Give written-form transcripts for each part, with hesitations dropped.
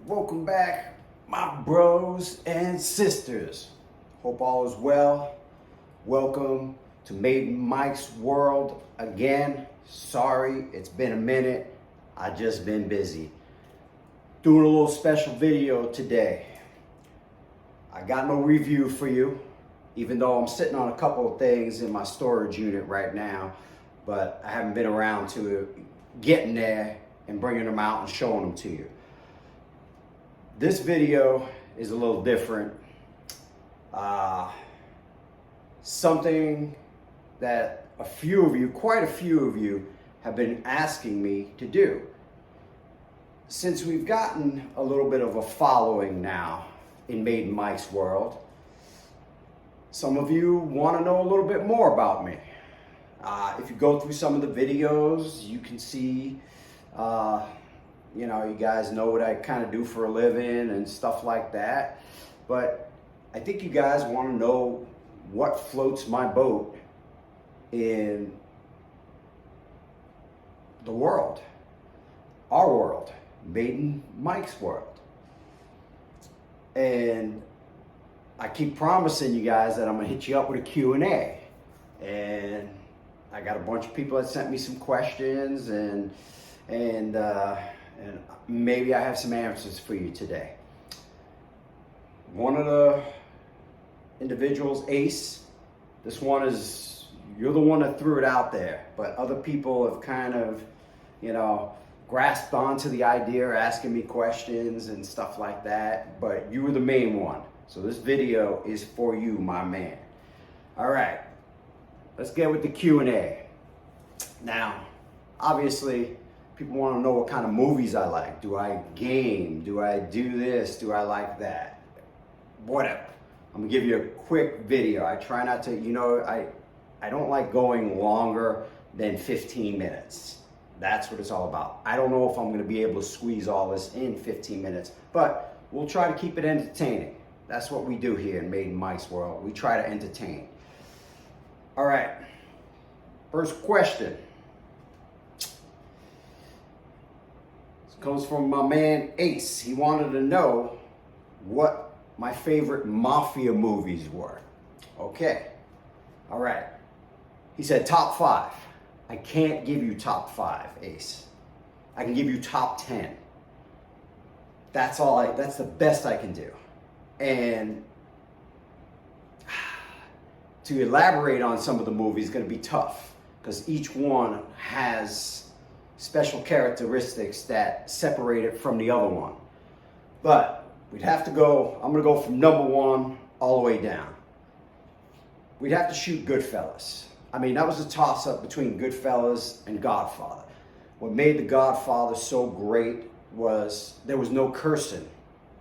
Welcome back, my bros and sisters. Hope all is well. Welcome to Maiden Mikes world again. Sorry, it's been a minute. I just been busy. Doing a little special video today. I got no review for you, even though I'm sitting on a couple of things in my storage unit right now, but I haven't been around to getting there and bringing them out and showing them to you. This video is a little different. Something that quite a few of you have been asking me to do. Since we've gotten a little bit of a following now in Maiden Mikes world, some of you want to know a little bit more about me. If you go through some of the videos, you can see, you guys know what I kind of do for a living and stuff like that. But I think you guys want to know what floats my boat in the world, our world, Maiden Mikes world. And I keep promising you guys that I'm gonna hit you up with a Q&A. And I got a bunch of people that sent me some questions, and maybe I have some answers for you today. One of the individuals, Ace, this one is, you're the one that threw it out there, but other people have kind of, grasped onto the idea, asking me questions and stuff like that, but you were the main one. So this video is for you, my man. All right, let's get with the Q&A. Now, obviously, people want to know what kind of movies I like. Do I game? Do I do this? Do I like that? Whatever. I'm gonna give you a quick video. I try not to, I don't like going longer than 15 minutes. That's what it's all about. I don't know if I'm gonna be able to squeeze all this in 15 minutes, but we'll try to keep it entertaining. That's what we do here in Maiden Mikes world. We try to entertain. All right, first question. This comes from my man Ace. He wanted to know what my favorite Mafia movies were. Okay, all right. He said top 5. I can't give you top 5, Ace. I can give you top 10. That's the best I can do. And to elaborate on some of the movies is going to be tough, because each one has special characteristics that separate it from the other one. But we'd have to go, I'm going to go from number 1 all the way down. We'd have to shoot Goodfellas. I mean, that was a toss-up between Goodfellas and Godfather. What made The Godfather so great was there was no cursing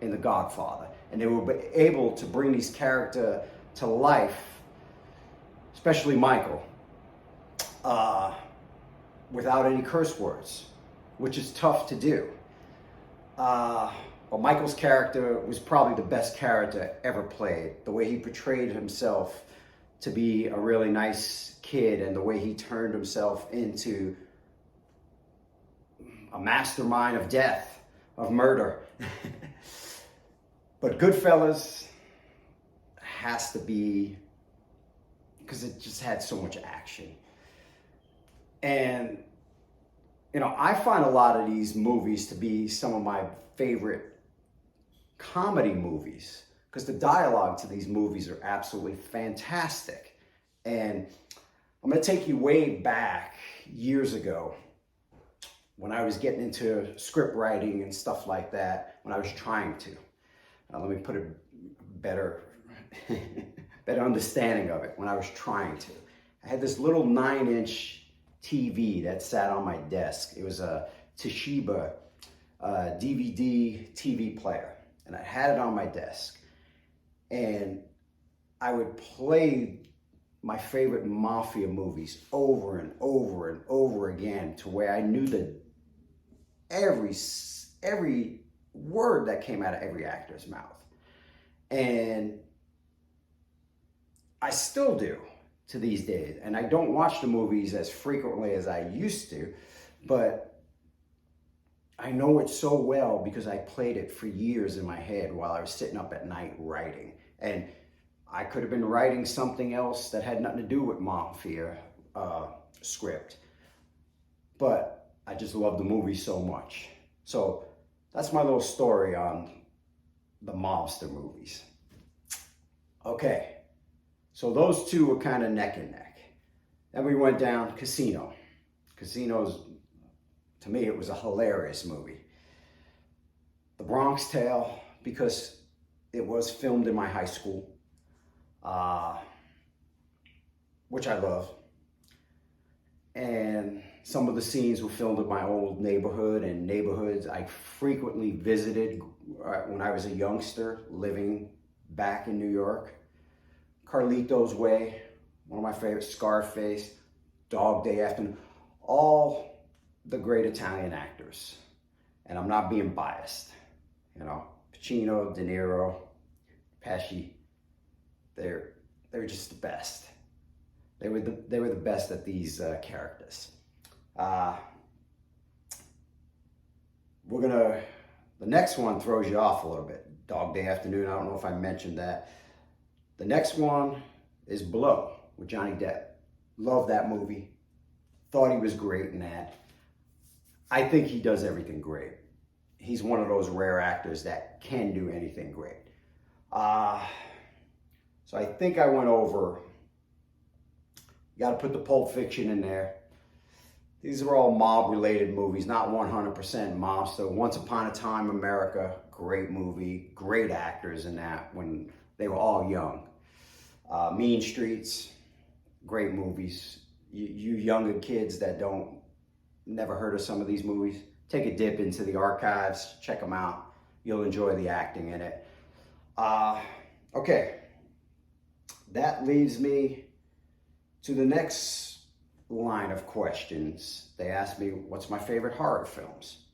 in The Godfather. And they were able to bring these characters to life, especially Michael, without any curse words, which is tough to do. Well, Michael's character was probably the best character ever played. The way he portrayed himself to be a really nice kid, and the way he turned himself into a mastermind of death, of murder. But Goodfellas has to be, because it just had so much action. And, I find a lot of these movies to be some of my favorite comedy movies, because the dialogue to these movies are absolutely fantastic. And I'm going to take you way back years ago when I was getting into script writing and stuff like that, when I was trying to. Let me put a better understanding of it. When I was trying to. I had this little 9-inch TV that sat on my desk. It was a Toshiba DVD TV player. And I had it on my desk. And I would play my favorite Mafia movies over and over and over again, to where I knew that every word that came out of every actor's mouth. And I still do to these days. And I don't watch the movies as frequently as I used to, but I know it so well because I played it for years in my head while I was sitting up at night writing. And I could have been writing something else that had nothing to do with Mafia script, but I just love the movie so much. So that's my little story on the mobster movies. Okay, so those two were kind of neck and neck. Then we went down Casino. Casino's, to me, it was a hilarious movie. The Bronx Tale, because it was filmed in my high school, which I love. And some of the scenes were filmed in my old neighborhood and neighborhoods I frequently visited when I was a youngster living back in New York. Carlito's Way, one of my favorites, Scarface, Dog Day Afternoon, all the great Italian actors. And I'm not being biased, you know, Pacino, De Niro, Pesci, they're just the best. They were the best at these characters. The next one throws you off a little bit. Dog Day Afternoon, I don't know if I mentioned that. The next one is Blow with Johnny Depp. Love that movie. Thought he was great in that. I think he does everything great. He's one of those rare actors that can do anything great. So I think I went over. You got to put the Pulp Fiction in there. These are all mob-related movies, not 100% mobster. Once Upon a Time America, great movie, great actors in that when they were all young. Mean Streets, great movies. You younger kids that never heard of some of these movies, take a dip into the archives, check them out. You'll enjoy the acting in it. Okay, that leads me to the next line of questions. They asked me, what's my favorite horror films?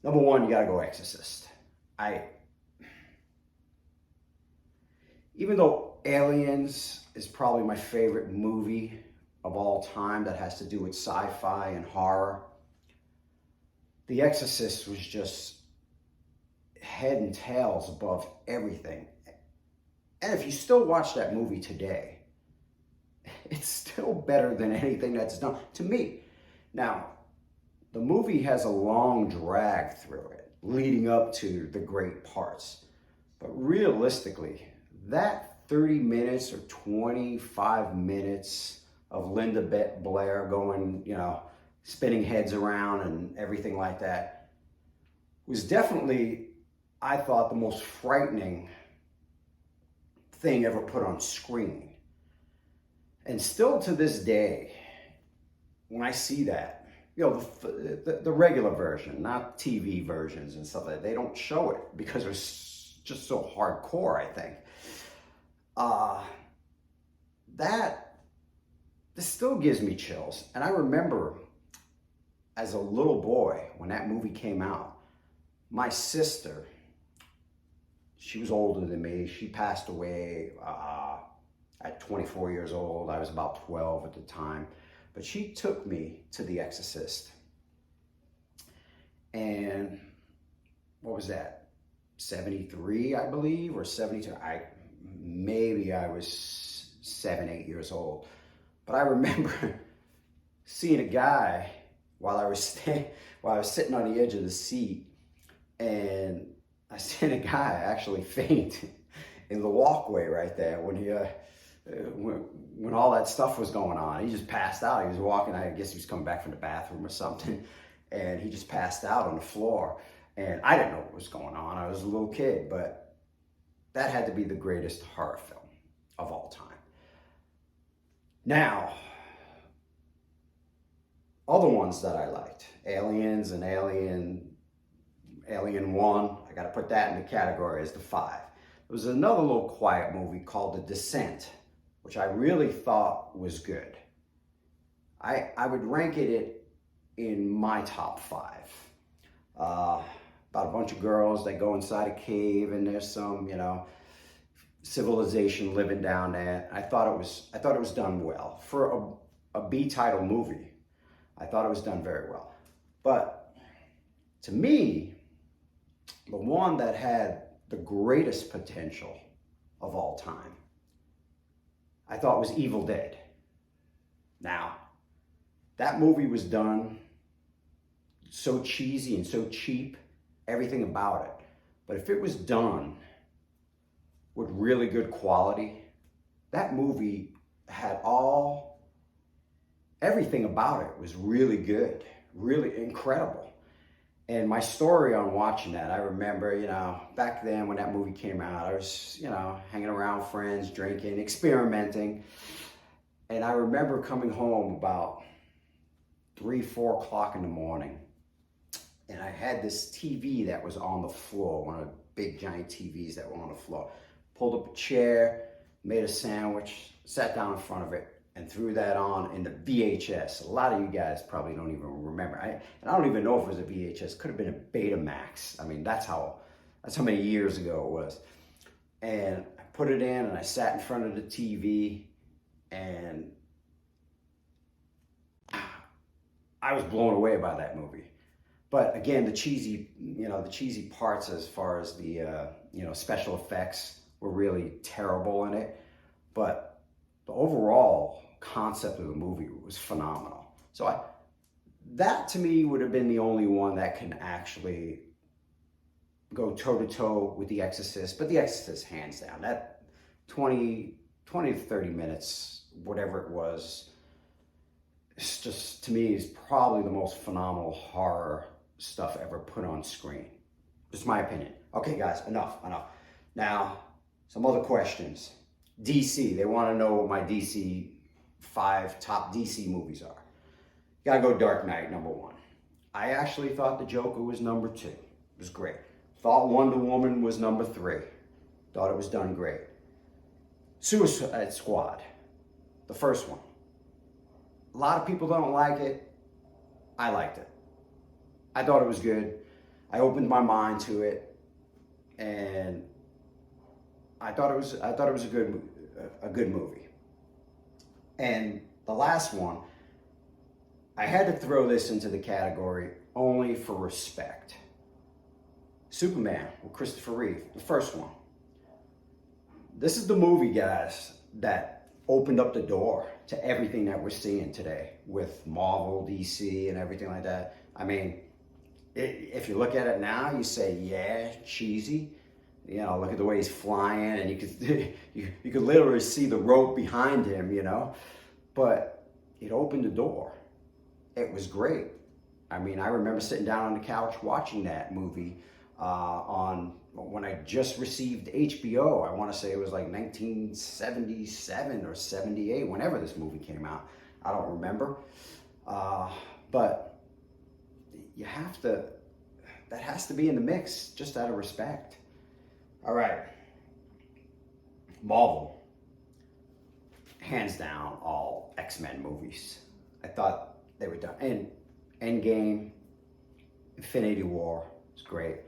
Number one, you gotta go Exorcist. Even though Aliens is probably my favorite movie of all time that has to do with sci-fi and horror, The Exorcist was just head and tails above everything. And if you still watch that movie today, it's still better than anything that's done, to me. Now, the movie has a long drag through it, leading up to the great parts. But realistically, that 30 minutes or 25 minutes of Linda Blair going, spinning heads around and everything like that was definitely, I thought, the most frightening thing ever put on screen. And still to this day, when I see that, the regular version, not TV versions and stuff like that, they don't show it because it's just so hardcore, I think. This still gives me chills. And I remember as a little boy, when that movie came out, my sister, she was older than me. She passed away at 24 years old. I was about 12 at the time. But she took me to The Exorcist. And what was that? 73, I believe, or 72. Maybe I was 7, 8 years old. But I remember seeing a guy while I was sitting on the edge of the seat, and I seen a guy actually faint in the walkway right there when all that stuff was going on. He just passed out. He was walking, I guess he was coming back from the bathroom or something, and he just passed out on the floor. And I didn't know what was going on. I was a little kid, but that had to be the greatest horror film of all time. Now, other ones that I liked, Aliens and Alien 1, I gotta put that in the category as the 5. There was another little quiet movie called The Descent, which I really thought was good. I would rank it in my top 5. About a bunch of girls that go inside a cave and there's some, civilization living down there. I thought it was done well. For a B-title movie, I thought it was done very well. But to me, the one that had the greatest potential of all time, I thought was Evil Dead. Now, that movie was done so cheesy and so cheap, everything about it. But if it was done with really good quality, that movie had everything about it was really good, really incredible. And my story on watching that, I remember, back then when that movie came out, I was, hanging around with friends, drinking, experimenting. And I remember coming home about 3, 4 o'clock in the morning. And I had this TV that was on the floor, one of the big giant TVs that were on the floor. Pulled up a chair, made a sandwich, sat down in front of it, and threw that on in the VHS. A lot of you guys probably don't even remember. And I don't even know if it was a VHS. Could have been a Betamax. I mean, that's how many years ago it was. And I put it in, and I sat in front of the TV, and I was blown away by that movie. But again, the cheesy parts as far as the special effects were really terrible in it. But the overall concept of the movie was phenomenal. So that to me would have been the only one that can actually go toe to toe with The Exorcist. But The Exorcist, hands down, that 20 to 30 minutes, whatever it was, it's just, to me, is probably the most phenomenal horror stuff ever put on screen. Just my opinion. Okay, guys, enough. Now, some other questions. DC, they want to know what my DC 5 top DC movies are. Gotta go Dark Knight, number 1. I actually thought the Joker was number 2. It was great. Thought Wonder Woman was number 3. Thought it was done great. Suicide Squad, the first one. A lot of people don't like it. I liked it. I thought it was good. I opened my mind to it, and I thought it was a good movie. And the last one, I had to throw this into the category only for respect. Superman with Christopher Reeve, the first one. This is the movie, guys, that opened up the door to everything that we're seeing today with Marvel, DC, and everything like that. I mean, if you look at it now, you say, yeah, cheesy. Look at the way he's flying, and you could literally see the rope behind him, But it opened the door. It was great. I mean, I remember sitting down on the couch watching that movie when I just received HBO. I want to say it was like 1977 or 78, whenever this movie came out. I don't remember. But that has to be in the mix, just out of respect. All right. Marvel. Hands down, all X-Men movies. I thought they were done. And Endgame, Infinity War was great.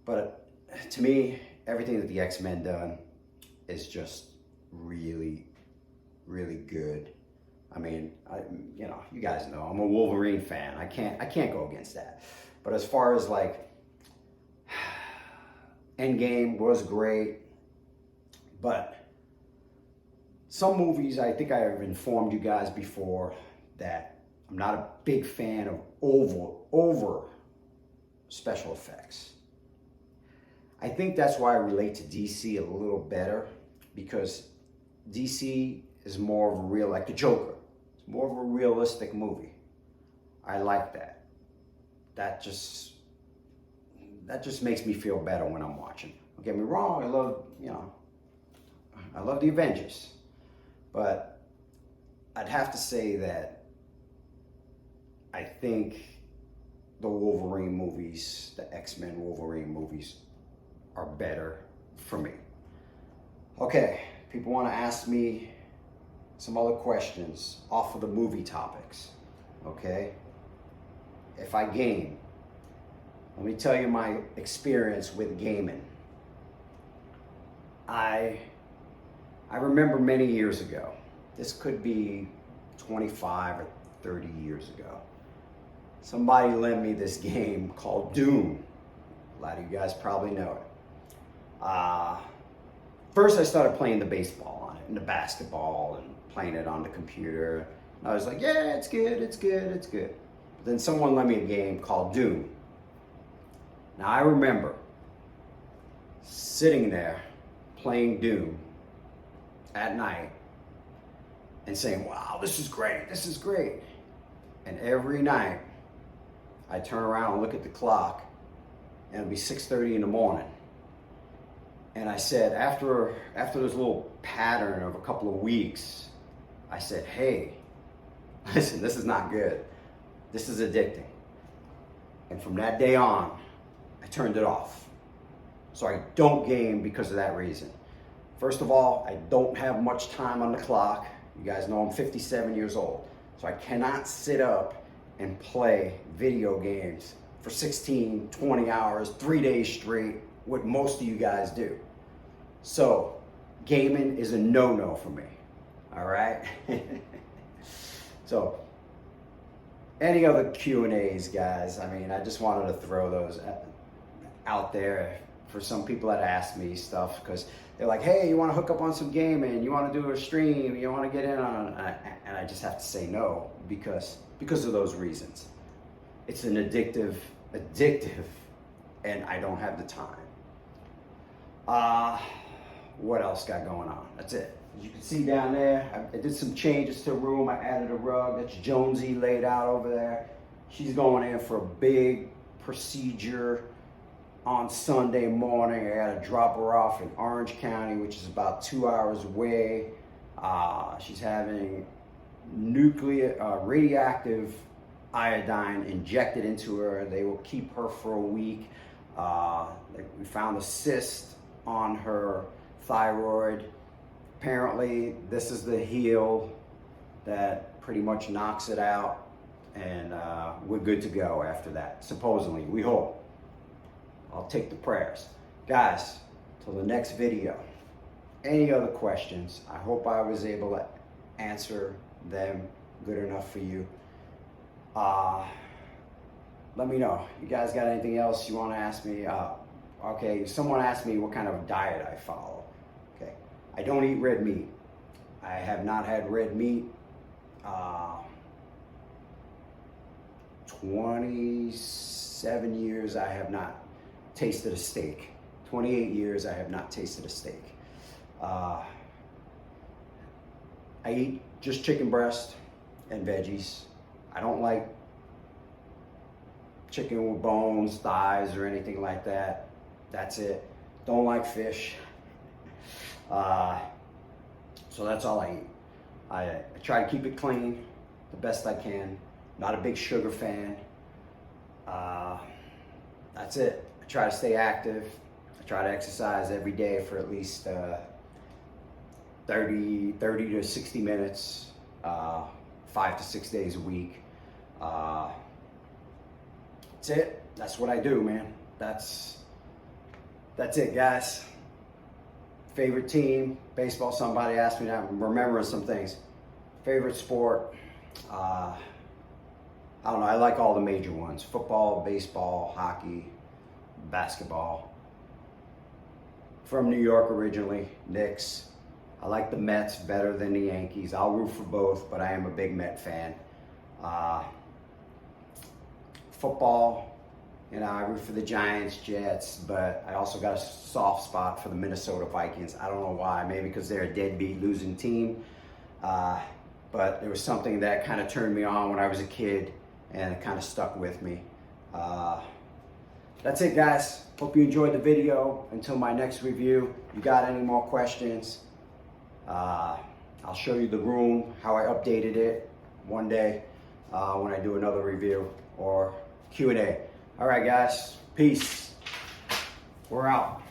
But to me, everything that the X-Men done is just really, really good. I mean, you guys know I'm a Wolverine fan. I can't go against that. But as far as like Endgame was great, but some movies, I think I have informed you guys before that I'm not a big fan of over special effects. I think that's why I relate to DC a little better, because DC is more of like the Joker. It's more of a realistic movie. I like that. That just makes me feel better when I'm watching. Don't get me wrong, I love the Avengers. But I'd have to say that I think the Wolverine movies, the X-Men Wolverine movies, are better for me. Okay, people want to ask me some other questions off of the movie topics. Okay? If I game, let me tell you my experience with gaming. I remember many years ago, this could be 25 or 30 years ago, somebody lent me this game called Doom. A lot of you guys probably know it. First I started playing the baseball on it and the basketball and playing it on the computer. I was like, yeah, it's good, it's good, it's good. But then someone lent me a game called Doom. Now I remember sitting there playing Doom at night and saying, wow, this is great, this is great. And every night I turn around and look at the clock and it'll be 6:30 in the morning. And I said, after this little pattern of a couple of weeks, I said, hey, listen, this is not good. This is addicting. And from that day on, I turned it off. So I don't game because of that reason. First of all, I don't have much time on the clock. You guys know I'm 57 years old. So I cannot sit up and play video games for 16, 20 hours, 3 days straight, what most of you guys do. So gaming is a no-no for me, all right? So any other Q&As, guys? I mean, I just wanted to throw those out there for some people that ask me stuff, because they're like, hey, you want to hook up on some gaming? You want to do a stream? You want to get in on? And I just have to say no because of those reasons. It's an addictive, and I don't have the time. What else got going on? That's it. As you can see down there, I did some changes to the room. I added a rug. That's Jonesy laid out over there. She's going in for a big procedure on Sunday morning. I got to drop her off in Orange County, which is about 2 hours away. She's having radioactive iodine injected into her. They will keep her for a week. We found a cyst on her thyroid. Apparently, this is the heel that pretty much knocks it out, and we're good to go after that. Supposedly, we hope. I'll take the prayers. Guys, till the next video. Any other questions? I hope I was able to answer them good enough for you. Let me know. You guys got anything else you want to ask me? Okay, someone asked me what kind of diet I follow. Okay, I don't eat red meat. I have not had red meat 27 years I have not tasted a steak. 28 years I have not tasted a steak. I eat just chicken breast and veggies. I don't like chicken with bones, thighs, or anything like that. That's it. Don't like fish. So that's all I eat. I try to keep it clean the best I can. Not a big sugar fan. That's it. I try to stay active. I try to exercise every day for at least 30 to 60 minutes, 5 to 6 days a week. That's it. That's what I do, man. That's it, guys. Favorite team, baseball. Somebody asked me that. I'm remembering some things. Favorite sport. I don't know. I like all the major ones: football, baseball, hockey, basketball. From New York originally, Knicks. I like the Mets better than the Yankees. I'll root for both, but I am a big Met fan. Football, you know, I root for the Giants, Jets, but I also got a soft spot for the Minnesota Vikings. I don't know why. Maybe because they're a deadbeat losing team. But there was something that kind of turned me on when I was a kid, and it kind of stuck with me. That's it, guys. Hope you enjoyed the video. Until my next review, you got any more questions? I'll show you the room, how I updated it one day when I do another review or Q&A. All right, guys. Peace. We're out.